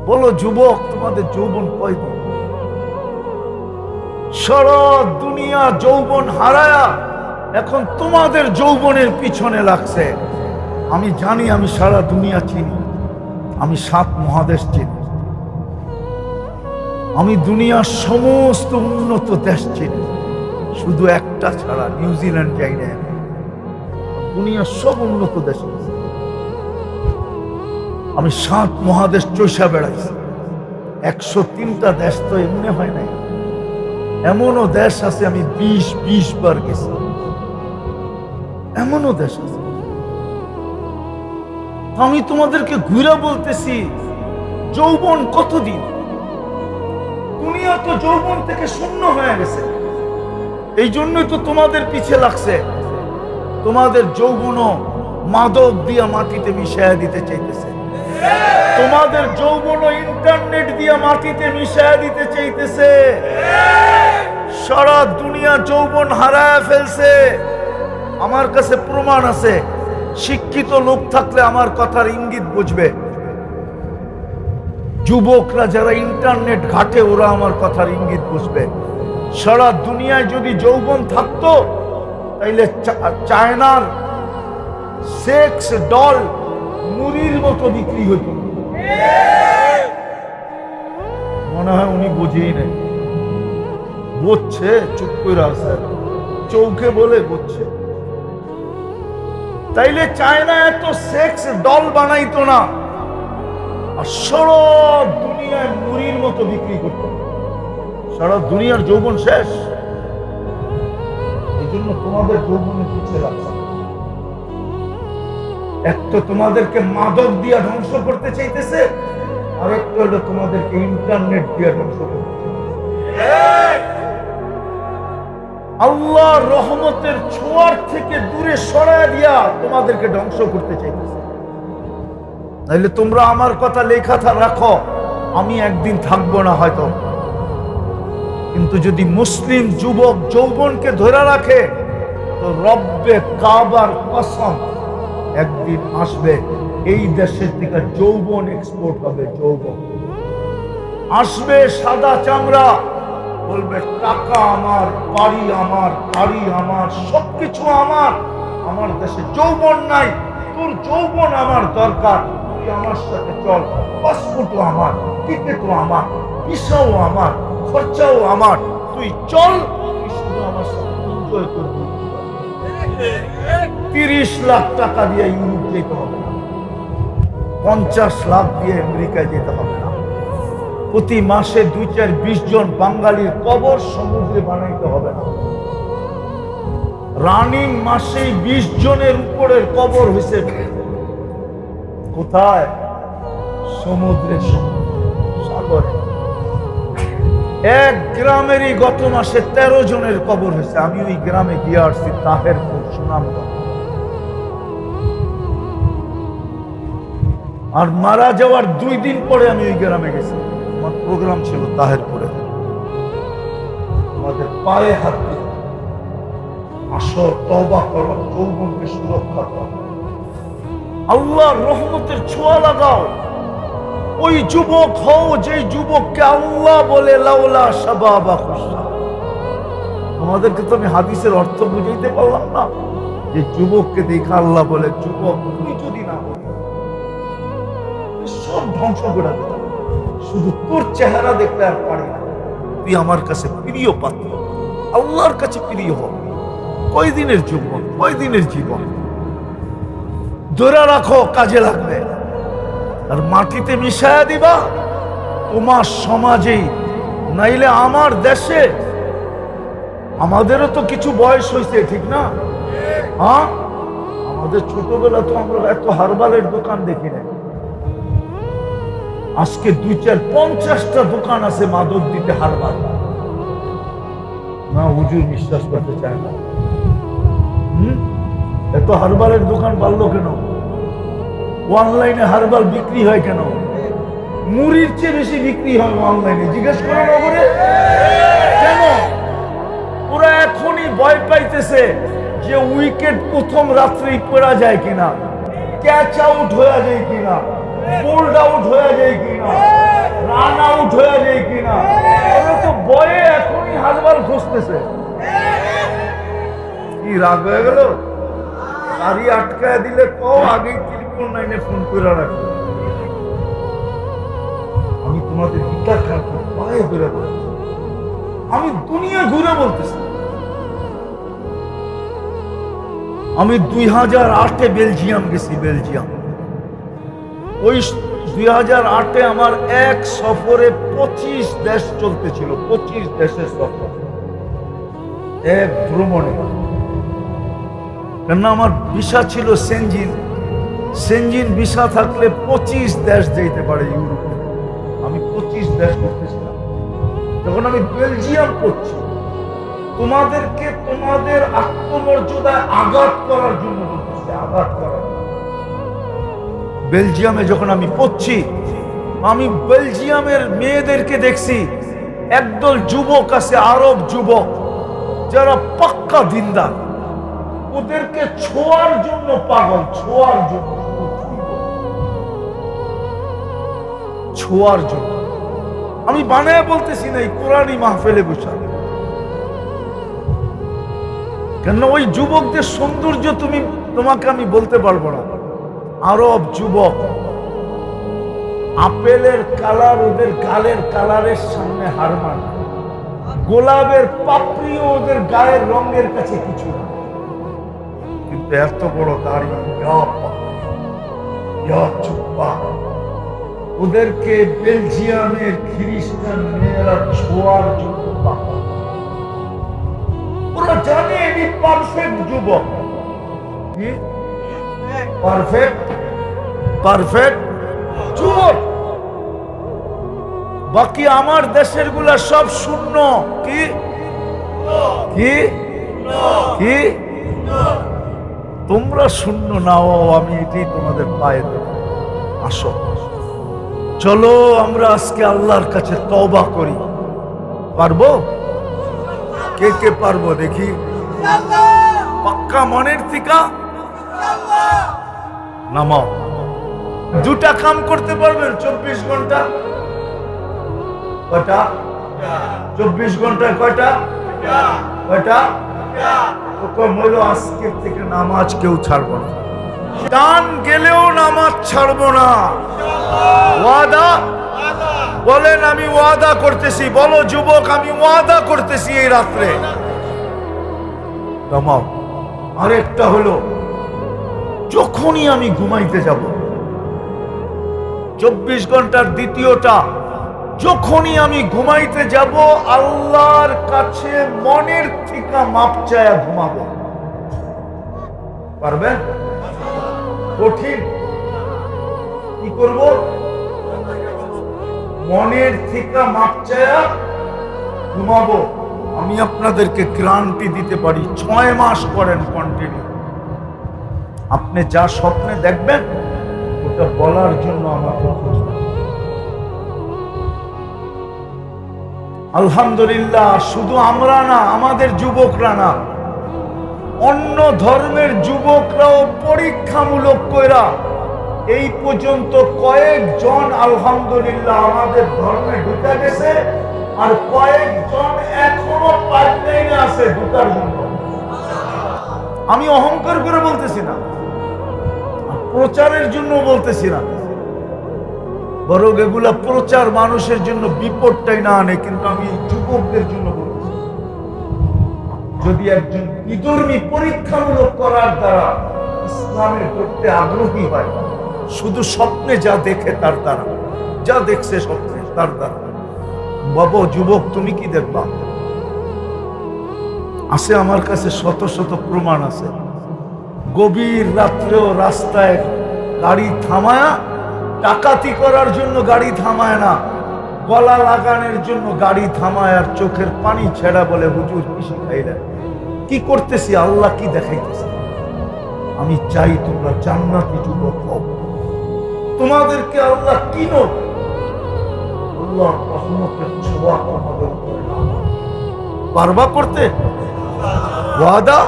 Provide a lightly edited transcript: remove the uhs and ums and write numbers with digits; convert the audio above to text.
বলো যুবক, তোমাদের যৌবন কয়দিন? সারা দুনিয়া যৌবন হারায়া এখন তোমাদের যৌবনের পিছনে লাগছে। আমি জানি, আমি সারা দুনিয়া চিনি, আমি 7 মহাদেশ চিনি, আমি দুনিয়ার সমস্ত উন্নত দেশ চিনি, শুধু একটা ছাড়া, নিউজিল্যান্ড যাই না। দুনিয়ার সব উন্নত দেশ আমি 7 মহাদেশ চষা বেড়াইছি। 103টা দেশ তো এমনি হয় নাই, এমনও দেশ আছে আমি 20 বার গেছি, এমনও দেশ আছে। আমি তোমাদেরকে ঘুরে বলতেছি, যৌবন কতদিন? দুনিয়া তো যৌবন থেকে শূন্য হয়ে গেছে, এই জন্যই তো তোমাদের পিছে লাগছে। তোমাদের যৌবনও মাদক দিয়া মাটিতে মিশাইয়া দিতে চাইতেছে, তোমাদের যৌবনও ইন্টারনেট দিয়া মাটিতে মিশাইয়া দিতে চাইতেছে। সারা দুনিয়া যৌবন হারায় ফেলছে। আমার কাছে প্রমাণ আছে, শিক্ষিত লোক থাকলে আমার কথার ইঙ্গিত বুঝবে। যুবকরা যারা ইন্টারনেট ঘাটে ওরা আমার কথার ইঙ্গিত বুঝবে। সারা দুনিয়ায় যদি যৌবন থাকতো তাইলে চায়নার সেক্স ডল মুড়ির মতো বিক্রি হতো। মনে হয় উনি বুঝেই নেই, বুঝছে, চুপ করে আছে, চৌকে বলে বুঝছে। তাইলে চায়না এত সেক্স ডল বানাইতো না, আর সারা দুনিয়ায় মুড়ির মতো বিক্রি করত। সারা দুনিয়ার যৌবন শেষ, এই জন্য তোমাদের যৌবনের পিছিয়ে লাগছে। এক তো তোমাদেরকে মাদক দিয়া ধ্বংস করতে চাইতেছে, আর একটা হলো তোমাদেরকে ইন্টারনেট দিয়া ধ্বংস করতে চাইতেছে। আল্লাহর রহমতের ছোঁয়ার থেকে দূরে সরায় দিয়া তোমাদেরকে ধ্বংস করতে চাইতেছে। তাইলে তোমরা আমার কথা লেখা রাখো, আমি একদিন থাকবো না হয়তো, কিন্তু যদি মুসলিম যুবক যৌবনকে ধরে রাখে তো রব্বে কাবার কসম একদিন আসবে এই দেশের থেকে যৌবন এক্সপোর্ট হবে। যৌবন আসবে, সাদা চামড়া, বলবে টাকা আমার, বাড়ি আমার, গাড়ি আমার, সবকিছু আমার। আমার দেশে যৌবন নাই, তোর যৌবন আমার দরকার, তুই আমার সাথে চল। পাসপোর্টও আমার, টিকিটও আমার, ভিসাও আমার, খরচাও আমার, তুই চল, তুই শুধু আমার সাথে এনজয় করবি। 30 লাখ টাকা দিয়ে ইউরোপ যেতে হবে না, 50 লাখ দিয়ে আমেরিকায় যেতে হবে না, প্রতি মাসে 2-4-20 জন বাঙালির কবর সমুদ্রে বানাইতে হবে না। রানিং মাসেই 20 জনের উপরের কবর হয়েছে কোথায়? সমুদ্রে, সাগরে। এক গ্রামেরই গত মাসে 13 জনের কবর হয়েছে। আমি ওই গ্রামে গিয়ে আসছি, তাহেরপুর, সুনামগঞ্জ। আর মারা যাওয়ার 2 দিন পরে আমি ওই গ্রামে গেছি, আমার প্রোগ্রাম ছিল তাহেরপুরে। আমাদের পায়ে হাত দিয়ে আসো, তওবা করো, যৌবনকে সুরক্ষা করো, আল্লাহর রহমতের ছোঁয়া লাগাও। ওই যুবক হও যে যুবককে আল্লাহ বলে লাউলা শাবাবা খুশা। তোমাদেরকে তো আমি হাদিসের অর্থ বুঝাইতে পারলাম না, যে যুবককে দেখা আল্লাহ বলে যুবক তুই যদি না সব ধ্বংস করে দিতাম, শুধু তোর চেহারা দেখলে আর পারি না। তুই আমার কাছে প্রিয় পাত্র, আল্লাহর কাছে প্রিয় হবে। কয়দিনের যুবক, কয়দিনের জীবন, ধরে রাখো, কাজে লাগবে। আর মাটিতে মিশায়া দিবা তোমার সমাজেই, নাইলে আমার দেশে। আমাদেরও তো কিছু বয়স হয়েছে, ঠিক না? হ্যাঁ, আমাদের ছোটবেলা তো আমরা এত হারবালের দোকান দেখি না। আজকে 2-4-50টা দোকান আছে মাদক দিতে হারবাল। না, হুজুর বিশ্বাস করতে চায় না। এত হারবালের দোকান বাড়লো কেন? অনলাইনে হারবাল বিক্রি হয় কেন? মুড়ির চেয়ে বেশি বিক্রি হয় অনলাইনে। জিজ্ঞেস করো নগরে কেন? ওরা এখনই ভয় পাইতেছে যে উইকেট প্রথম রাত্রেই পড়া যায় কিনা, ক্যাচ আউট হয়ে যায় কিনা, বোল্ড আউট হয়ে যায় কিনা। করতেছে? কি রাগ হয়ে গেল? গাড়ি আটকায় দিলে আগে টেলিফোন লাইনে ফোন করে রাখো। আমি তোমাদের গীতা ঠাকুর পায়ে ঘুরে বলছি, আমি দুনিয়া ঘুরে বলতেছি। আমি 2008-এ বেলজিয়াম গেছি। বেলজিয়াম ওই 2008-এ আমার এক সফরে 25 দেশ চলতেছিল। 25 দেশের সফর এক ভ্রমণে। কেন আমার ভিসা ছিল সেনজিন। সেনজিন ভিসা থাকলে 25 দেশ যেতে পারে ইউরোপে। আমি 25 দেশ করতেছিলাম। যখন আমি বেলজিয়াম করছি, তোমাদেরকে তোমাদের আত্মমর্যাদায় আঘাত করার জন্য বলতেছি, আঘাত করার। বেলজিয়ামে যখন আমি পড়ছি, আমি বেলজিয়ামের মেয়েদেরকে দেখছি, একদল যুবক আছে, আরব যুবক যারা পাক্কা দিনদার, ওদেরকে ছোঁয়ার জন্য পাগল, ছোঁয়ার জন্য, ছোঁয়ার জন্য। আমি বানায় বলতেছি না, এই কোরআনী মাহফিলে বসা। কেন ওই যুবকদের সৌন্দর্য তোমাকে আমি বলতে পারবো না। আরব যুবক, আপেলের কালার ওদের গালের কালারের সামনে হার মানে, গোলাপের পাপড়িও ওদের গায়ের রঙের কাছে কিছু না, কিন্তু এত বড় দাড়ি, ওদেরকে বেলজিয়ামের খ্রিস্টান মেয়েরা ছোঁয়ার জন্য পাগল। ওরা জানে এটি পারফেক্ট যুবক, পারফেক্ট পারফেক্ট যুবক। বাকি আমার দেশের গুলা সব শূন্য। কি কি কি তোমরা শূন্য নাও, আমি এটাই তোমাদের পায়ে দেব। আসো, চলো আমরা আজকে আল্লাহর কাছে তওবা করি। পারবো? কে কে পারবো দেখি? পাক্কা মনের থেকে নামাও। দুটা কাম করতে পারবেন 24 ঘন্টা? কয়টা? 24 ঘন্টায় কয়টা? কয়টা? আজকের থেকে নামাজ কেউ ছাড়বো না, টান গেলেও নামাজ ছাড়বো না। ওয়াদা বলেন, আমি ওয়াদা করতেছি। বলো যুবক, আমি ওয়াদা করতেছি এই রাত্রে নামাও। আরেকটা হলো, যখনই আমি ঘুমাইতে যাব, 24 ঘন্টার দ্বিতীয়টা, যখনই আমি ঘুমাইতে যাব আল্লাহর কাছে মনের থেকে মাপ চায়া ঘুমাবো। পারবেন? কঠিন। কি করব? মনের থেকে মাপ চায়া ঘুমাবো। আমি আপনাদেরকে গ্যারান্টি দিতে পারি, 6 মাস করেন কন্টিনিউ, আপনি যা স্বপ্নে দেখবেন ওটা বলার জন্য আমাকে আলহামদুলিল্লাহ। শুধু আমরা না, আমাদের যুবকরা না, অন্য ধর্মের যুবকরাও পরীক্ষামূলক কইরা এই পর্যন্ত কয়েকজন আলহামদুলিল্লাহ আমাদের ধর্মে ঢুকে গেছে, আর কয়েকজন এখনো পাইপলাইনে আছে ঢুকার জন্য। আমি অহংকার করে বলতেছি না, প্রচারের জন্য বলতেছি না, বরং এগুলা প্রচার মানুষের জন্য বিপদটাই না আনে। কিন্তু আমি যুবকদের জন্য বলতেছি, যদি একজন বিধর্মী পরীক্ষামূলক করার দ্বারা ইসলামের করতে আগ্রহী হয়, শুধু স্বপ্নে যা দেখে তার দ্বারা, যা দেখছে স্বপ্নে তার দ্বারা, বাবা যুবক তুমি কি দেখবা? আছে আমার কাছে শত শত প্রমাণ আছে। গভীর রাত্রেও রাস্তায় গাড়ি থামায়া, ডাকাতি করার জন্য গাড়ি থামায় না, গলা লাগানোর জন্য গাড়ি থামায়, আর চোখের পানি ছেড়া বলে হুজুর কি শিখাইলেন। কি করতেছি? আল্লাহ কি দেখাইতেছে? আমি চাই তোমরা জান্নাতি যুবক হও। তোমাদেরকে আল্লাহ কিনো, আল্লাহ রহমতের ছোঁয়া তোমাদের উপরে পারবা করতে? ওয়াদা?